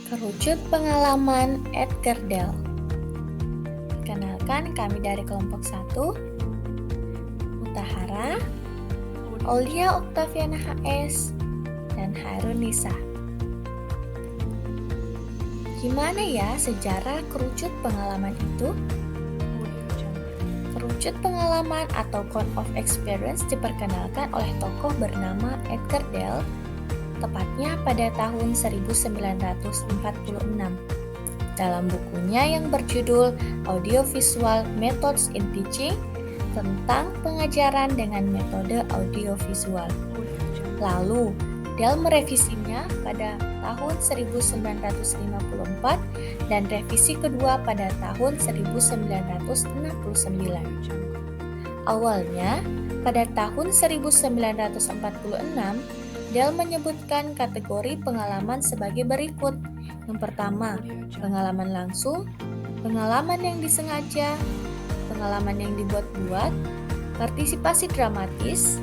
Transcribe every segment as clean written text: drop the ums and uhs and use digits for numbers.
Kerucut pengalaman Edgar Dell. Kenalkan, kami dari kelompok 1, Mutahara, Aulia Oktaviana HS, dan Harun Nisa. Gimana ya sejarah kerucut pengalaman itu? Kerucut pengalaman atau Cone of Experience diperkenalkan oleh tokoh bernama Edgar Dell, tepatnya pada tahun 1946, dalam bukunya yang berjudul Audiovisual Methods in Teaching tentang pengajaran dengan metode audiovisual. Lalu, Dell merevisinya pada tahun 1954 dan revisi kedua pada tahun 1969. Awalnya, pada tahun 1946, Dell menyebutkan kategori pengalaman sebagai berikut. Yang pertama, pengalaman langsung, pengalaman yang disengaja, pengalaman yang dibuat-buat, partisipasi dramatis,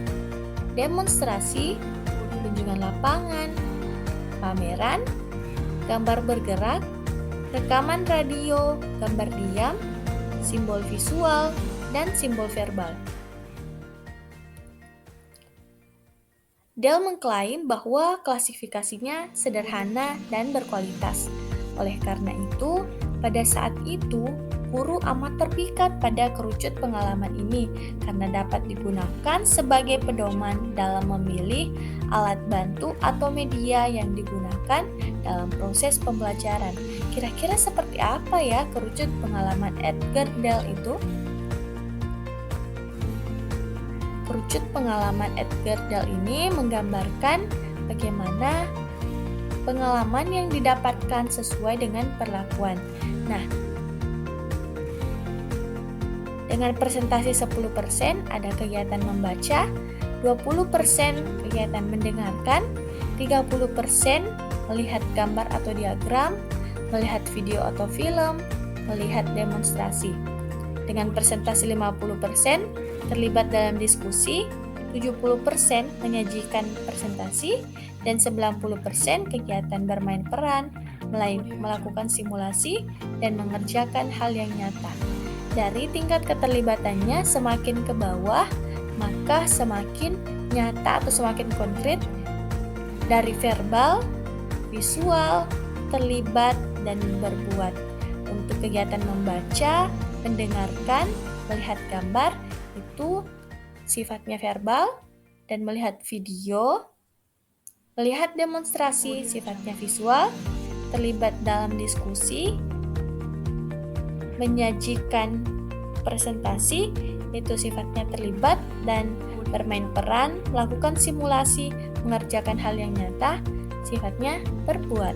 demonstrasi, kunjungan lapangan, pameran, gambar bergerak, rekaman radio, gambar diam, simbol visual, dan simbol verbal. Dell mengklaim bahwa klasifikasinya sederhana dan berkualitas. Oleh karena itu, pada saat itu, guru amat terpikat pada kerucut pengalaman ini karena dapat digunakan sebagai pedoman dalam memilih alat bantu atau media yang digunakan dalam proses pembelajaran. Kira-kira seperti apa ya kerucut pengalaman Edgar Dell itu? Kerucut pengalaman Edgar Dell ini menggambarkan bagaimana pengalaman yang didapatkan sesuai dengan perlakuan. Nah, dengan presentasi 10% ada kegiatan membaca, 20% kegiatan mendengarkan, 30% melihat gambar atau diagram, melihat video atau film, melihat demonstrasi. Dengan presentasi 50% terlibat dalam diskusi, 70% menyajikan presentasi, dan 90% kegiatan bermain peran, melakukan simulasi, dan mengerjakan hal yang nyata. Dari tingkat keterlibatannya semakin ke bawah, maka semakin nyata atau semakin konkret dari verbal, visual, terlibat, dan berbuat. Untuk kegiatan membaca, mendengarkan, melihat gambar, itu sifatnya verbal, dan melihat video, melihat demonstrasi sifatnya visual, terlibat dalam diskusi, menyajikan presentasi itu sifatnya terlibat, dan bermain peran, melakukan simulasi, mengerjakan hal yang nyata sifatnya berbuat.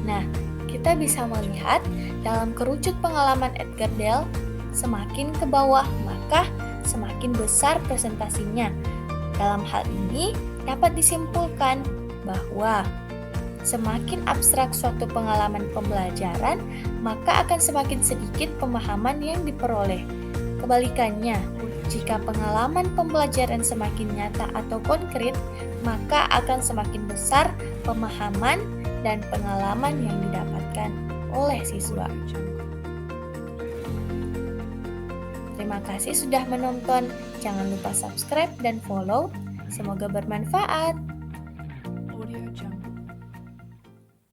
Nah, kita bisa melihat dalam kerucut pengalaman Edgar Dell, semakin ke bawah maka semakin besar presentasinya. Dalam hal ini dapat disimpulkan bahwa semakin abstrak suatu pengalaman pembelajaran, maka akan semakin sedikit pemahaman yang diperoleh. Kebalikannya, jika pengalaman pembelajaran semakin nyata atau konkret, maka akan semakin besar pemahaman dan pengalaman yang didapatkan oleh siswa. Terima kasih sudah menonton. Jangan lupa subscribe dan follow. Semoga bermanfaat.